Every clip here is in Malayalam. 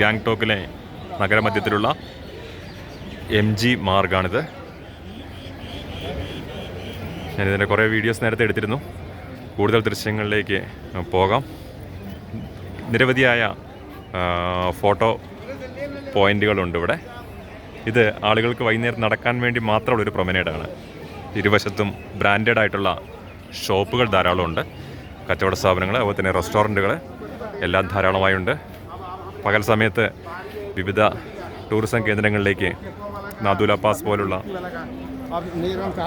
ഗാങ്ടോക്കിലെ നഗരമധ്യത്തിലുള്ള MG മാർഗാണിത്. ഞാനിതിൻ്റെ കുറേ വീഡിയോസ് നേരത്തെ എടുത്തിരുന്നു. കൂടുതൽ ദൃശ്യങ്ങളിലേക്ക് പോകാം. നിരവധിയായ ഫോട്ടോ പോയിൻ്റുകളുണ്ട് ഇവിടെ. ഇത് ആളുകൾക്ക് വൈകുന്നേരം നടക്കാൻ വേണ്ടി മാത്രമുള്ളൊരു പ്രൊമനേഡാണ്. ഇരുവശത്തും ബ്രാൻഡഡ് ആയിട്ടുള്ള ഷോപ്പുകൾ ധാരാളമുണ്ട്. കച്ചവട സ്ഥാപനങ്ങൾ, അതുപോലെ തന്നെ റെസ്റ്റോറൻറ്റുകൾ എല്ലാം ധാരാളമായുണ്ട്. പകൽ സമയത്ത് വിവിധ ടൂറിസം കേന്ദ്രങ്ങളിലേക്ക്, നാദുല പാസ് പോലുള്ള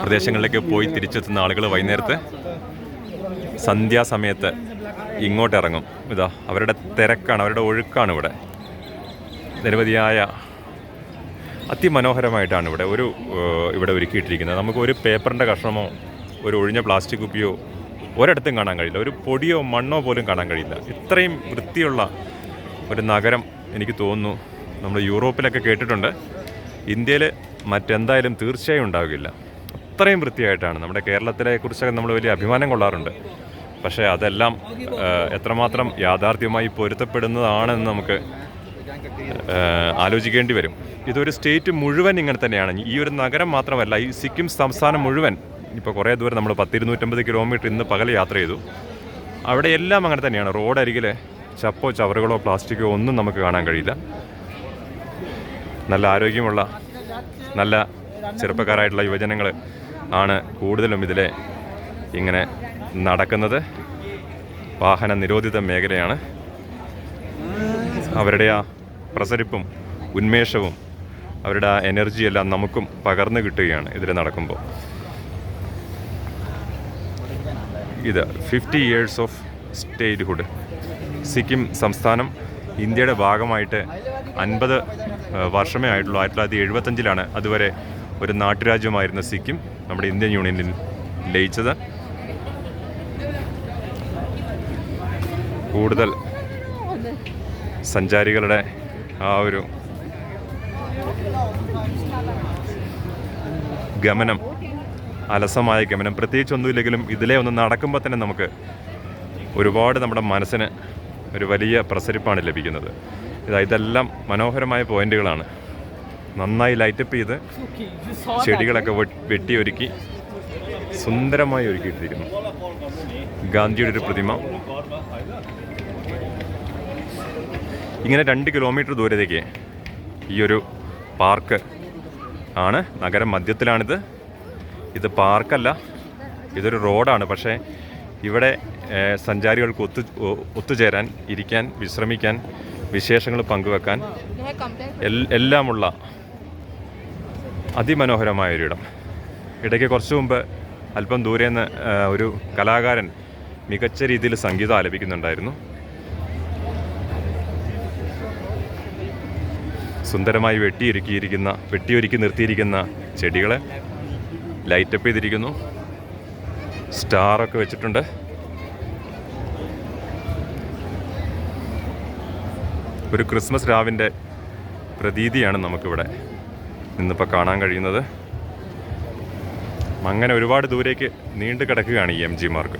പ്രദേശങ്ങളിലേക്ക് പോയി തിരിച്ചെത്തുന്ന ആളുകൾ വൈകുന്നേരത്ത് സന്ധ്യാസമയത്ത് ഇങ്ങോട്ട് ഇറങ്ങും. ഇതാ അവരുടെ തിരക്കാണ്, അവരുടെ ഒഴുക്കാണ് ഇവിടെ. നിരവധിയായ അതിമനോഹരമായിട്ടാണ് ഇവിടെ ഒരുക്കിയിട്ടിരിക്കുന്നത്. നമുക്ക് ഒരു പേപ്പറിൻ്റെ കഷ്ണമോ ഒരു ഒഴിഞ്ഞ പ്ലാസ്റ്റിക് കുപ്പിയോ ഒരിടത്തും കാണാൻ കഴിയില്ല. ഒരു പൊടിയോ മണ്ണോ പോലും കാണാൻ കഴിയില്ല. ഇത്രയും വൃത്തിയുള്ള ഒരു നഗരം എനിക്ക് തോന്നുന്നു നമ്മൾ യൂറോപ്പിലൊക്കെ കേട്ടിട്ടുണ്ട്. ഇന്ത്യയിൽ മറ്റെന്തായാലും തീർച്ചയായും ഉണ്ടാവില്ല. അത്രയും വൃത്തിയായിട്ടാണ്. നമ്മുടെ കേരളത്തിലെ കുറിച്ചൊക്കെ നമ്മൾ വലിയ അഭിമാനം കൊള്ളാറുണ്ട്. പക്ഷേ അതെല്ലാം എത്രമാത്രം യാഥാർത്ഥ്യമായി പൊരുത്തപ്പെടുന്നതാണെന്ന് നമുക്ക് ആലോചിക്കേണ്ടി വരും. ഇതൊരു സ്റ്റേറ്റ് മുഴുവൻ ഇങ്ങനെ തന്നെയാണ്. ഈ ഒരു നഗരം മാത്രമല്ല, ഈ സിക്കിം സംസ്ഥാനം മുഴുവൻ. ഇപ്പോൾ കുറേ ദൂരം നമ്മൾ 250 കിലോമീറ്റർ ഇന്ന് പകൽ യാത്ര ചെയ്തു. അവിടെ എല്ലാം അങ്ങനെ തന്നെയാണ്. റോഡരികിൽ ചപ്പോ ചവറുകളോ പ്ലാസ്റ്റിക്കോ ഒന്നും നമുക്ക് കാണാൻ കഴിയില്ല. നല്ല ആരോഗ്യമുള്ള നല്ല ചെറുപ്പക്കാരായിട്ടുള്ള യുവജനങ്ങൾ ആണ് കൂടുതലും ഇതിലെ ഇങ്ങനെ നടക്കുന്നത്. വാഹന നിരോധിത മേഖലയാണ്. അവരുടെ ആ പ്രസരിപ്പും ഉന്മേഷവും അവരുടെ ആ എനർജിയെല്ലാം നമുക്കും പകർന്നു കിട്ടുകയാണ് ഇതിൽ നടക്കുമ്പോൾ. ഇത് 50 ഇയേഴ്സ് ഓഫ് സ്റ്റേറ്റ്ഹുഡ്. സിക്കിം സംസ്ഥാനം ഇന്ത്യയുടെ ഭാഗമായിട്ട് 50 വർഷമേ ആയിട്ടുള്ളൂ. 1975 അതുവരെ ഒരു നാട്ടുരാജ്യമായിരുന്ന സിക്കിം നമ്മുടെ ഇന്ത്യൻ യൂണിയനിൽ ലയിച്ചത്. കൂടുതൽ സഞ്ചാരികളുടെ ആ ഒരു ഗമനം, അലസമായ ഗമനം, പ്രത്യേകിച്ച് ഒന്നുമില്ലെങ്കിലും ഇതിലെ ഒന്ന് നടക്കുമ്പോൾ തന്നെ നമുക്ക് ഒരുപാട് നമ്മുടെ മനസ്സിന് ഒരു വലിയ പ്രസരിപ്പാണ് ലഭിക്കുന്നത്. ഇതെല്ലാം മനോഹരമായ പോയിന്റുകളാണ്. നന്നായി ലൈറ്റപ്പ് ചെയ്ത് ചെടികളൊക്കെ വെട്ടിയൊരുക്കി സുന്ദരമായി ഒരുക്കിയിട്ടിരിക്കുന്നു. ഗാന്ധിയുടെ ഒരു പ്രതിമ. ഇങ്ങനെ 2 കിലോമീറ്റർ ദൂരത്തേക്ക് ഈ ഒരു പാർക്ക് ആണ്. നഗരം മധ്യത്തിലാണിത്. ഇത് പാർക്കല്ല, ഇതൊരു റോഡാണ്. പക്ഷേ ഇവിടെ സഞ്ചാരികൾക്ക് ഒത്തുചേരാൻ, ഇരിക്കാൻ, വിശ്രമിക്കാൻ, വിശേഷങ്ങൾ പങ്കുവെക്കാൻ എല്ലാമുള്ള അതിമനോഹരമായൊരിടം. ഇടയ്ക്ക് കുറച്ച് മുമ്പ് അല്പം ദൂരെ നിന്ന് ഒരു കലാകാരൻ മികച്ച രീതിയിൽ സംഗീതം ആലപിക്കുന്നുണ്ടായിരുന്നു. സുന്ദരമായി വെട്ടിയൊരുക്കി നിർത്തിയിരിക്കുന്ന ചെടികൾ ലൈറ്റപ്പ് ചെയ്തിരിക്കുന്നു. സ്റ്റാറൊക്കെ വെച്ചിട്ടുണ്ട്. ഒരു ക്രിസ്മസ് രാവിൻ്റെ പ്രതീതിയാണ് നമുക്കിവിടെ നിന്നിപ്പോൾ കാണാൻ കഴിയുന്നത്. അങ്ങനെ ഒരുപാട് ദൂരേക്ക് നീണ്ടു കിടക്കുകയാണ് ഈ MG മാർഗ്.